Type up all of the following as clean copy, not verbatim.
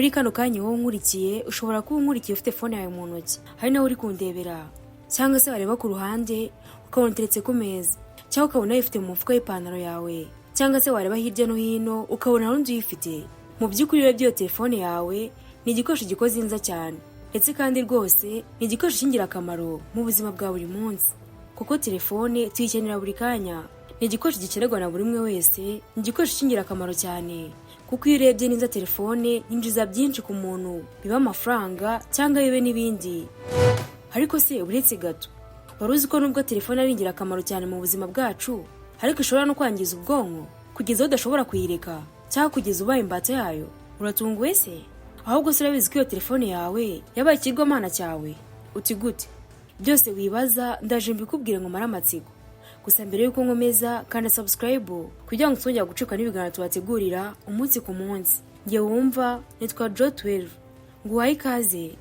muri kano kanya wowe nkurikiye ushobora kuba unkurikiye ufite phone yawe mu ntoki hari nawe uri kundebera cyangwa se wareba ku ruhande ukabona uteretse ku meza cyangwa ukabona uyifite mu mufuka y'ipantaro yawe cyangwa se wareba hirya no hino ukabona hari undi uyifite. Mu by'ukuri rero by'iyo telefone yawe ni igikoresho gikoze neza cyane ndetse kandi rwose ni igikoresho cy'ingirakamaro mu buzima bwa buri munsi kuko telefone tuyikenera buri kanya. Ni igikoresho gikenerwa na buri umwe wese, ni igikoresho cy'ingirakamaro cyane kuko iyo urebye neza telefone yinjiza byinshi ku muntu, biba amafaranga cyangwa bibe n'ibindi. Ariko se uretse gato, wari uzi ko nubwo telefone ari ingirakamaro cyane mu buzima bwacu ariko ishobora no kwangiza ubwonko kugeza aho udashobora kuyireka cyangwa kugeza ubaye imbata yayo? Uratunguwe se? Ahubwo se urabizi ko iyo telefone yawe yabaye ikigwamana cyawe? Uti gute? Byose wibaza ndaje mbikubwire ngo mara amatsiko. Gusa mbere yuko nkomeza kanda subscribe kugira ngo nsongera gucika n'ibiganiro tubategurira umunsi ku munsi. Nge wumva nitwa Jo12 nguhaye ikaze.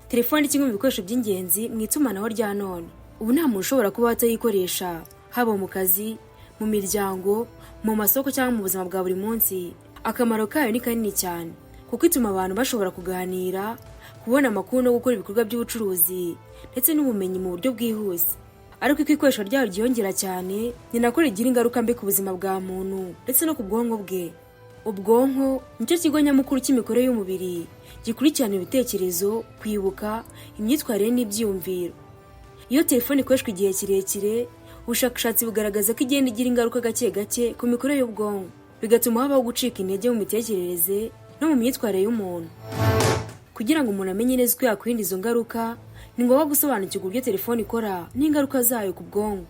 Telefone kimwe mu bikoresho by'ingenzi mu itumanaho rya none. Ubu nta muntu ushobora kuba atayikoresha, haba mu kazi, mu miryango, mu masoko cyangwa mu buzima bwa buri munsi. Akamaro kayo ni kanini cyane kuko ituma abantu bashobora kuganira, kubona amakuru no gukora ibikorwa by'ubucuruzi ndetse n'ubumenyi mu buryo bwihuse. Ariko ikoresho ryayo ryongera cyane ni nako rigira ingaruka mbi ku buzima bwa muntu ndetse no ku bwonko bwe. Ubwonko nicyo kigo nyamukuru cy'imikorere y'umubiri, gikurikirana ibitekerezo, kwibuka, imyitwarire n'ibyiyumviro. Iyo telefone ikoreshwa igihe kirekire, ubushakashatsi bugaragaza ko igenda igira ingaruka gake gake ku mikorere y'ubwonko, bigatuma habaho gucika intege mu mitekerereze no mu myitwarire y'umuntu. Kugira ngo umuntu amenye neza uko yakwirinda izo ngaruka, ni ngombwa gusobanukirwa uburyo telefone ikora n'ingaruka zayo ku bwonko.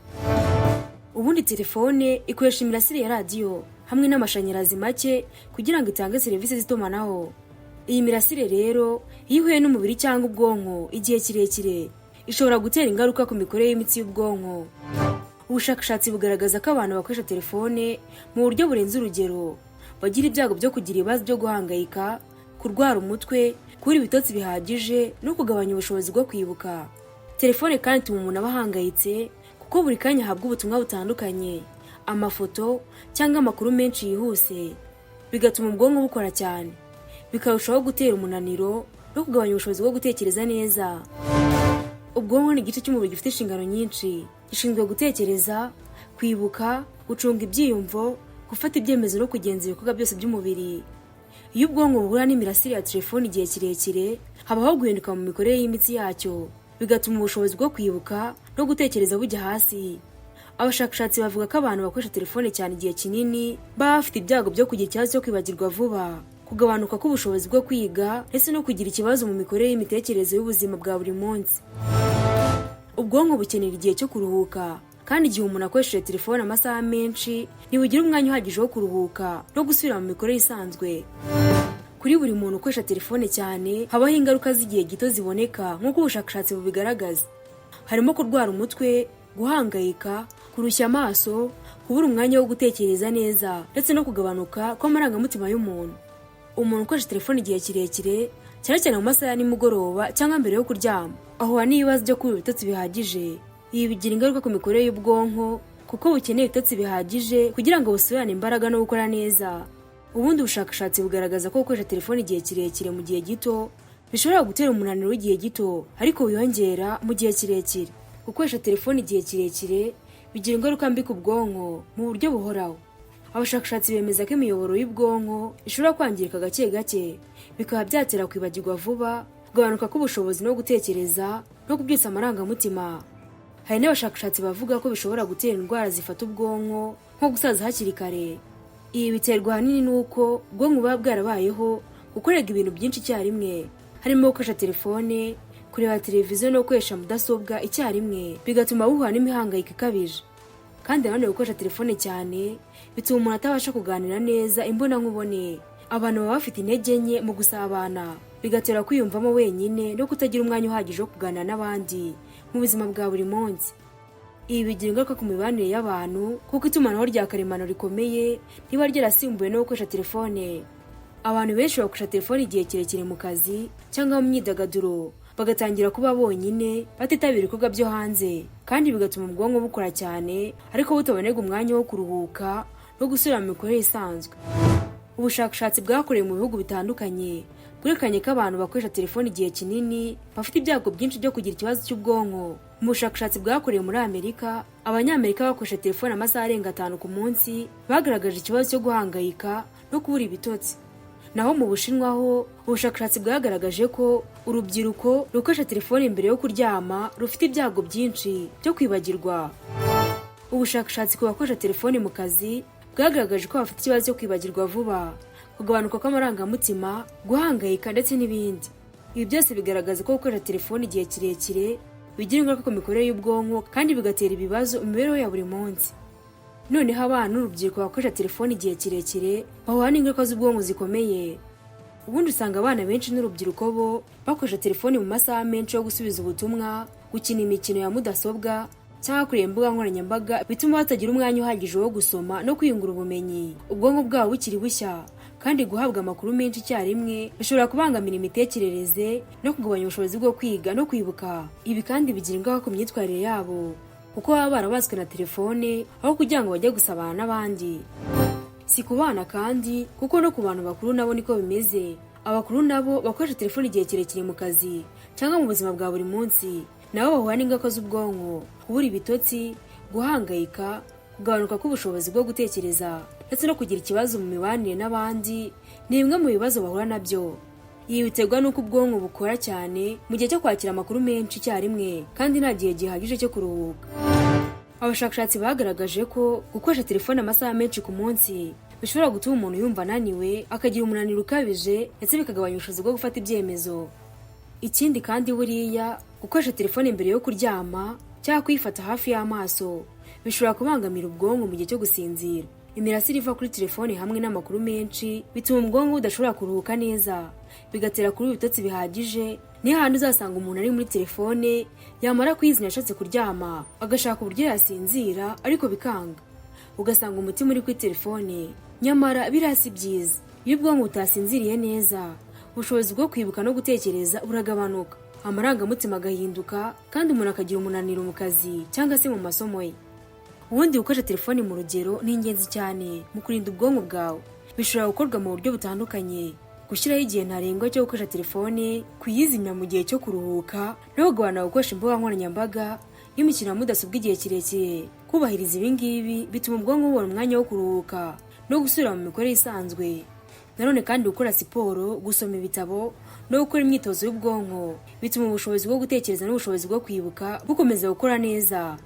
Ubundi telefone ikoresha imirasire ya radiyo hamwe n'amashanyarazi make kugira ngo itange serivisi z'itumanaho. Iyi mirasire rero iyo ihuye n'umubiri cyangwa ubwonko igihe kirekire ishobora gutera ingaruka ku mikorere y'imitsi y'ubwonko. Ubushakashatsi bugaragaza ko abantu bakoresha telefone mu buryo burenze urugero bagira ibyago byo kugira ibibazo byo guhangayika, kurwara umutwe, kubura ibitotsi bihagije no kugabanya ubushobozi bwo kwibuka. Telefone kandi ituma umuntu aba ahangayitse kuko buri kanya ahabwa ubutumwa butandukanye, amafoto cyangwa amakuru menshi yihuse, bigatuma ubwonko bukora cyane, bikarushaho gutera umunaniro no kugabanya ubushobozi bwo gutekereza neza. Ubwonko ni igice cy'umubiri gifite inshingano nyinshi, gishinzwe gutekereza, kwibuka, gucunga ibyiyumvo, gufata ibyemezo no kugenzura ibikorwa byose by'umubiri. Iyo ubwonko buhura n'imirasire ya telefone igihe kirekire, habaho guhinduka mu mikorere y'imitsi yacyo, bigatuma ubushobozi bwo kwibuka no gutekereza bujya hasi. Abashakashatsi bavuga ko abantu bakoresha telefone cyane igihe kinini baba bafite ibyago byo kugira ikibazo cyo kwibagirwa vuba, kugabanuka k'ubushobozi bwo kwiga ndetse no kugira ikibazo mu mikorere y'imitekerereze y'ubuzima bwa buri munsi. Ubwonko bukenera igihe cyo kuruhuka, kandi igihe umuntu akoresheje telefone amasaha menshi ntibugira umwanya uhagije wo kuruhuka no gusubira mu mikorere isanzwe. Kuri buri muntu ukoresha telefone cyane habaho ingaruka z'igihe gito ziboneka nk'uko ubushakashatsi bubigaragaza. Harimo kurwara umutwe, guhangayika, kurushya amaso, kubura umwanya wo gutekereza neza ndetse no kugabanuka kw'amarangamutima y'umuntu. Umuntu ukoresha telefone igihe kirekire cyane cyane mu masaha ya nimugoroba cyangwa mbere yo kuryama ahura n'ibibazo byo kubura ibitotsi bihagije. Ibi bigira ingaruka ku mikorere y'ubwonko kuko bukeneye ibitotsi bihagije kugira ngo busubirane imbaraga no gukora neza. Ubundi bushakashatsi bugaragaza ko gukoresha telefone igihe kirekire mu gihe gito bishobora gutera umunaniro w'igihe gito ariko wiyongera mu gihe kirekire. Gukoresha telefone igihe kirekire bigira ingaruka mbi ku bwonko mu buryo buhoraho. Abashakashatsi bemeza ko imiyoboro y'ubwonko ishobora kwangirika gake gake, bikaba byatera kwibagirwa vuba, kugabanuka k'ubushobozi no gutekereza no kubyutsa amarangamutima. Hari n'abashakashatsi bavuga ko bishobora gutera indwara zifata ubwonko nko gusaza hakiri kare. Ibi biterwa ahanini n'uko ubwonko buba bwarabayeho gukorera ibintu byinshi icyarimwe, harimo gukoresha telefone, kureba televiziyo no gukoresha mudasobwa icyarimwe, bigatuma buhura n'imihangayiko ikabije. Kandi nanone gukoresha telefone cyane bituma umuntu atabasha kuganira neza imbonankubone. Abantu baba bafite intege nke mu gusabana, bigatera kwiyumvamo wenyine no kutagira umwanya uhagije wo kuganira n'abandi mu buzima bwa buri munsi. Ibi bigira ingaruka ku mibanire y'abantu kuko itumanaho rya karemano rikomeye riba ryarasimbuwe no gukoresha telefone. Abantu benshi bakoresha telefone igihe kirekire mu kazi cyangwa mu myidagaduro, bagatangira kuba bonyine batitabira ibikorwa byo hanze, kandi bigatuma ubwonko bukora cyane ariko butabonega umwanya wo kuruhuka no gusubira mu mikorere isanzwe. Ubushakashatsi bwakorewe mu bihugu bitandukanye bwerekanye ko abantu bakoresha telefone igihe kinini bafite ibyago byinshi byo kugira ikibazo cy'ubwonko. Mu bushakashatsi bwakorewe muri Amerika, abanyamerika bakoresha telefone amasaha arenga 5 ku munsi bagaragaje ikibazo cyo guhangayika no kubura ibitotsi. Naho mu Bushinwa ho ubushakashatsi bwagaragaje ko urubyiruko rukoresha telefone mbere yo kuryama rufite ibyago byinshi byo kwibagirwa. Ubushakashatsi ku bakoresha telefone mu kazi bwagaragaje ko bafite ikibazo cyo kwibagirwa vuba, kugabanuka kw'amarangamutima, guhangayika ndetse n'ibindi. Ibi byose bigaragaza ko gukoresha telefone igihe kirekire bigira ingaruka ku mikorere y'ubwonko kandi bigatera ibibazo mu mibereho ya buri munsi. Noneho abana n'urubyiruko bakoresha telefone igihe kirekire bahura n'ingaruka z'ubwonko zikomeye. Ubundi usanga abana benshi n'urubyiruko bo bakoresha telefone mu masaha menshi yo gusubiza ubutumwa, gukina imikino ya mudasobwa cyangwa kureba imbuga nkoranyambaga, bituma batagira umwanya uhagije wo gusoma no kwiyungura ubumenyi. Ubwonko bwabo bukiri bushya kandi guhabwa amakuru menshi icyarimwe bishobora kubangamira imitekerereze no kugabanya ubushobozi bwo kwiga no kwibuka. Ibi kandi bigira ingaruka ku myitwarire yabo kuko baba barabaswe na telefone aho kugira ngo bajye gusabana n'abandi. Si ku bana kandi kuko no ku bantu bakuru nabo niko bimeze. Abakuru nabo bakoresha telefone igihe kirekire mu kazi cyangwa mu buzima bwa buri munsi, nabo bahura n'ingaruka z'ubwonko, kubura ibitotsi, guhangayika, kugabanuka k'ubushobozi bwo gutekereza ndetse no kugira ikibazo mu mibanire n'abandi ni bimwe mu bibazo bahura nabyo. Ibi biterwa n'uko ubwonko bukora cyane mu gihe cyo kwakira amakuru menshi icyarimwe kandi nta gihe gihagije cyo kuruhuka. Abashakashatsi bagaragaje ko gukoresha telefone amasaha menshi ku munsi bishobora gutuma umuntu yumva ananiwe, akagira umunaniro ukabije ndetse bikagabanya ubushobozi bwo gufata ibyemezo. Ikindi kandi buriya gukoresha telefone mbere yo kuryama cyangwa kuyifata hafi y'amaso bishobora kubangamira ubwonko mu gihe cyo gusinzira. Imirasire iva kuri telefone hamwe n'amakuru menshi bituma ubwonko budashobora kuruhuka neza, bigatera kuri ibitotsi bihagije. Niyo handi uzasanga umuntu ari muri telefone yamara kwizina ashatse kuryama agashaka uburyo yasinzira ariko bikanga, ugasanga umutima uri kuri telefone. Nyamara birasi byiza, iyo ubwonko butasinziriye neza ubushobozi bwo kwibuka no gutekereza buragabanuka, amarangamutima agahinduka kandi umuntu akagira umunaniro mu kazi cyangwa se mu masomo ye. Ubundi gukoresha telefone mu rugero ni ingenzi cyane mu kurinda ubwonko bwawe. Bishobora gukorwa mu buryo butandukanye: gushyiraho igihe ntarengwa cyo gukoresha telefone, kuyizimya mu gihe cyo kuruhuka, no kugabanya gukoresha imbuga nkoranyambaga n'imikino ya mudasobwa igihe kirekire. Kubahiriza ibi ngibi bituma ubwonko bubona umwanya wo kuruhuka no gusubira mu mikorere isanzwe. Nanone kandi gukora siporo, gusoma ibitabo no gukora imyitozo y'ubwonko bituma ubushobozi bwo gutekereza n'ubushobozi bwo kwibuka bukomeza gukora neza.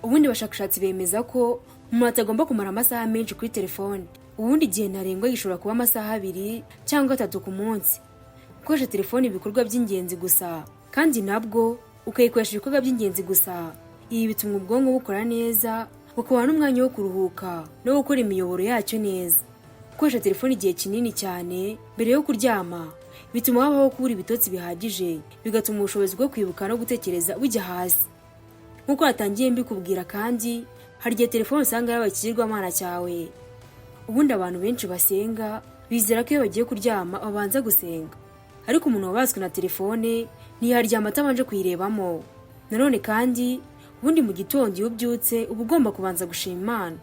Ubundi bashakashatsi bemeza ko umuntu atagomba kumara amasaha menshi kuri telefone. Ubundi igihe ntarengwa gishobora kuba amasaha 2 cyangwa 3 ku munsi. Gukoresha telefone ibikorwa by'ingenzi gusa kandi nabwo ukayikoresha ibikorwa by'ingenzi gusa. Ibi bituma ubwonko bukora neza, bukabona n'umwanya wo kuruhuka no gukora imiyoboro yacyo neza. Gukoresha telefone igihe kinini cyane mbere yo kuryama bituma habaho kubura ibitotsi bihagije, bigatuma ubushobozi bwo kwibuka no gutekereza bujya hasi. Nkuko natangiye mbikubwira kandi hari igihe telefone usanga yabaye ikigirwamana cyawe. Ubundi abantu benshi basenga bizera ko iyo bagiye kuryama babanza gusenga, ariko umuntu wabaswe na telefone ntiyaryama atabanje kuyirebamo. Nanone kandi ubundi mu gitondo iyo ubyutse uba ugomba kubanza gushima Imana,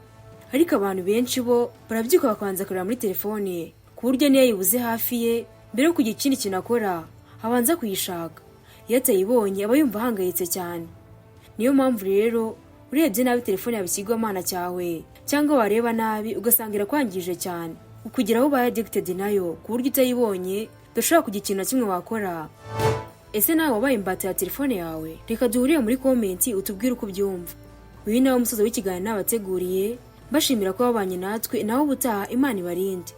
ariko abantu benshi bo barabyuka bakabanza kureba muri telefone ku buryo niyo yibuze hafi ye mbere yo kugira ikindi kintu akora abanza kuyishaka. Iyo atayibonye aba yumva ahangayitse cyane. Niyo mpamvu rero urebye nabi telefone yawe ikigirwamana cyawe cyangwa wareba nabi ugasanga irakwangije cyane, ukugeraho ubaye addicted nayo ku buryo utayibonye udashobora kugira ikintu na kimwe wakora. Ese nawe wabaye imbata ya telefone yawe? Reka duhurire muri komenti utubwire uko ubyumva. Uyu nawe umusozo w'ikiganiro nabateguriye, mbashimira ko babanye natwe, naho ubutaha Imana ibarinde.